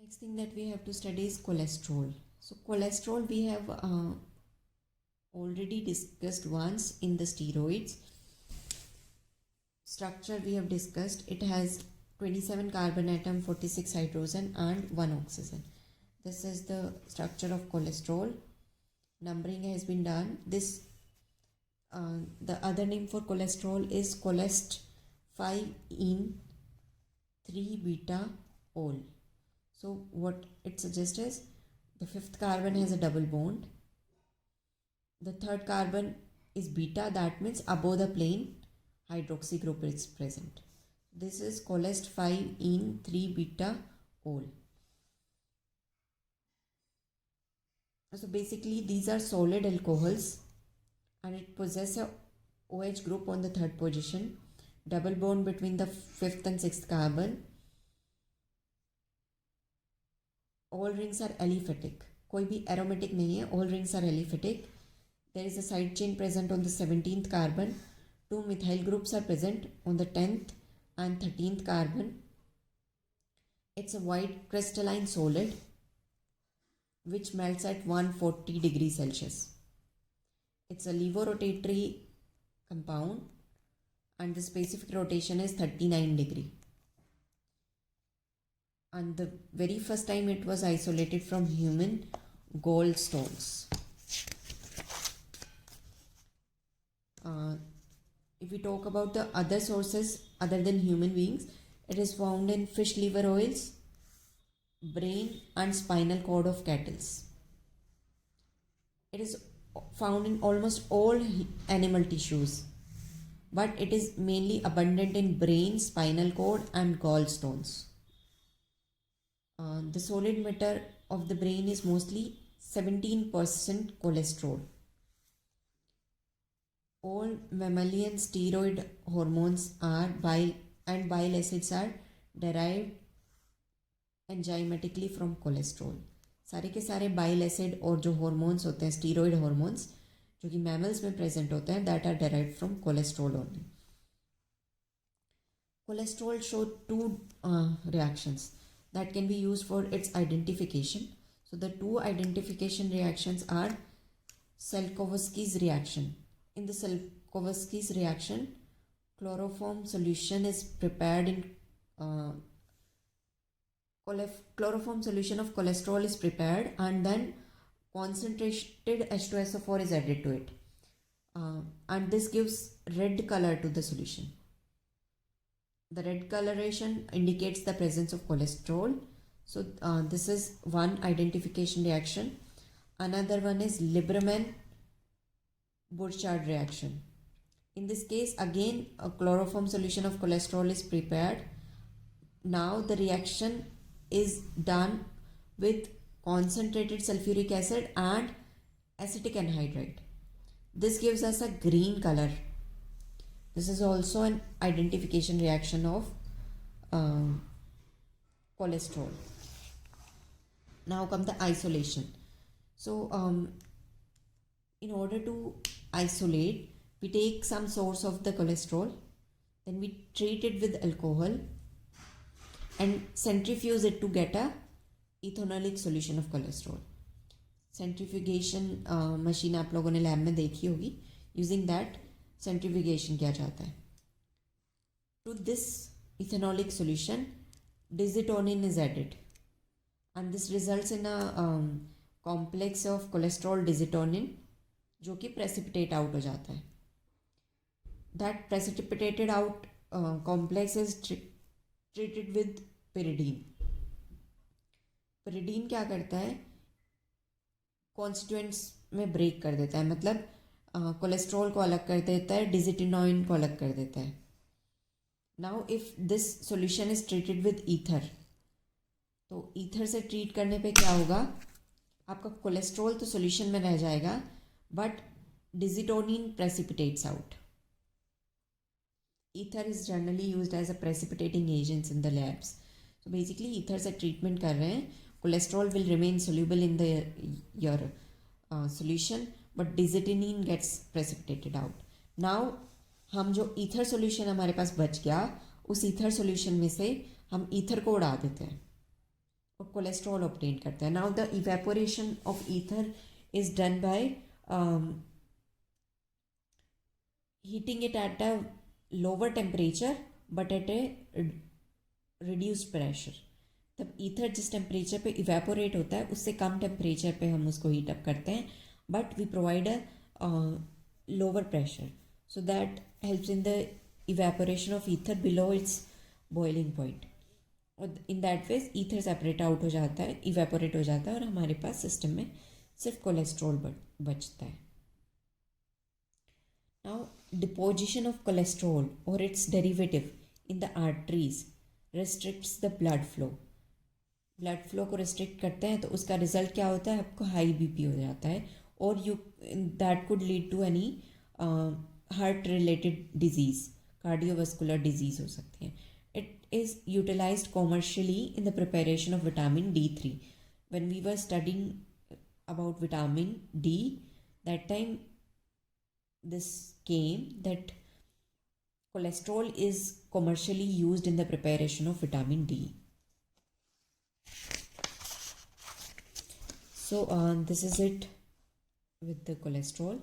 Next thing that we have to study is cholesterol. So cholesterol we have already discussed once in the steroids. Structure we have discussed. It has 27 carbon atom, 46 hydrogen and 1 oxygen. This is the structure of cholesterol. Numbering has been done. This the other name for cholesterol is cholest 5-ene 3-beta-ol. So what it suggests is the fifth carbon has a double bond. The third carbon is beta, that means above the plane hydroxy group is present. This is cholest 5-ene 3-beta-ol. So basically these are solid alcohols and it possesses a OH group on the third position, double bond between the fifth and sixth carbon. All rings are aliphatic. कोई भी aromatic नहीं है. All rings are aliphatic. There is a side chain present on the 17th carbon. 2 methyl groups are present on the 10th and 13th carbon. It's a white crystalline solid which melts at 140 degrees Celsius. It's a levorotatory compound and the specific rotation is 39 degree. And the very first time it was isolated from human gallstones. If we talk about the other sources other than human beings, it is found in fish liver oils, brain and spinal cord of cattle. It is found in almost all animal tissues, but it is mainly abundant in brain, spinal cord and gallstones. The solid matter of the brain is mostly 17% cholesterol. All mammalian steroid hormones are bile acids are derived enzymatically from cholesterol. सारे के सारे bile acid और जो hormones होते हैं steroid hormones जो कि mammals में present होते हैं that are derived from cholesterol only. Cholesterol show two reactions that can be used for its identification. So the two identification reactions are Tsiolkovsky's reaction. In the Tsiolkovsky's reaction, chloroform solution is prepared in chloroform solution of cholesterol is prepared and then concentrated H2SO4 is added to it. And this gives red color to the solution. The red coloration indicates the presence of cholesterol. So this is one identification reaction. Another one is Lieberman-Burchard reaction. In this case, again, a chloroform solution of cholesterol is prepared. Now the reaction is done with concentrated sulfuric acid and acetic anhydride. This gives us a green color. This is also an identification reaction of cholesterol. Now come the isolation. So in order to isolate, we take some source of the cholesterol, then we treat it with alcohol and centrifuge it to get a ethanolic solution of cholesterol. Centrifugation machine आप लोगों ने lab में देखी होगी. Using that centrifugation किया जाता है. To this ethanolic solution, digitonin is added, and this results in a complex of cholesterol digitonin, जो कि precipitate out हो जाता है. That precipitated out complex is treated with pyridine. Pyridine क्या करता है? Constituents में break कर देता है, मतलब कोलेस्ट्रॉल को अलग कर देता है, डिजिटिनोइन को अलग कर देता है. Now if this solution is treated with ether, तो ईथर से ट्रीट करने पे क्या होगा? आपका कोलेस्ट्रॉल तो सॉल्यूशन में रह जाएगा, but digitonin precipitates out. Ether is generally used as a precipitating agents in the labs. So basically ether से ट्रीटमेंट कर रहे हैं. Cholesterol will remain soluble in the your solution, but digitonin gets precipitated out. Now हम जो ether solution हमारे पास बच गया, उस ईथर सॉल्यूशन में से हम ईथर को उड़ा देते हैं और कोलेस्ट्रॉल ऑब्टेन करता है. Now the evaporation of ether is done by heating it at a lower temperature but at a reduced pressure. तब ईथर जिस टेम्परेचर पे इवेपोरेट होता है उससे कम टेम्परेचर पे हम उसको हीट अप करते हैं, but we provide a lower pressure, so that helps in the evaporation of ether below its boiling point. और in that ways ether separate out हो जाता है, इवेपोरेट हो जाता है, और हमारे पास सिस्टम में सिर्फ कोलेस्ट्रॉल बचता है. Now, deposition of cholesterol or its derivative in the arteries restricts the blood flow. Blood flow को रिस्ट्रिक्ट करते हैं तो उसका रिजल्ट क्या होता है, आपको हाई बीपी हो जाता है, और you that could lead to any heart related disease, cardiovascular disease हो सकती है. It is utilised commercially in the preparation of vitamin D3. When we were studying about vitamin D, that time this came that cholesterol is commercially used in the preparation of vitamin D. So this is it with the cholesterol.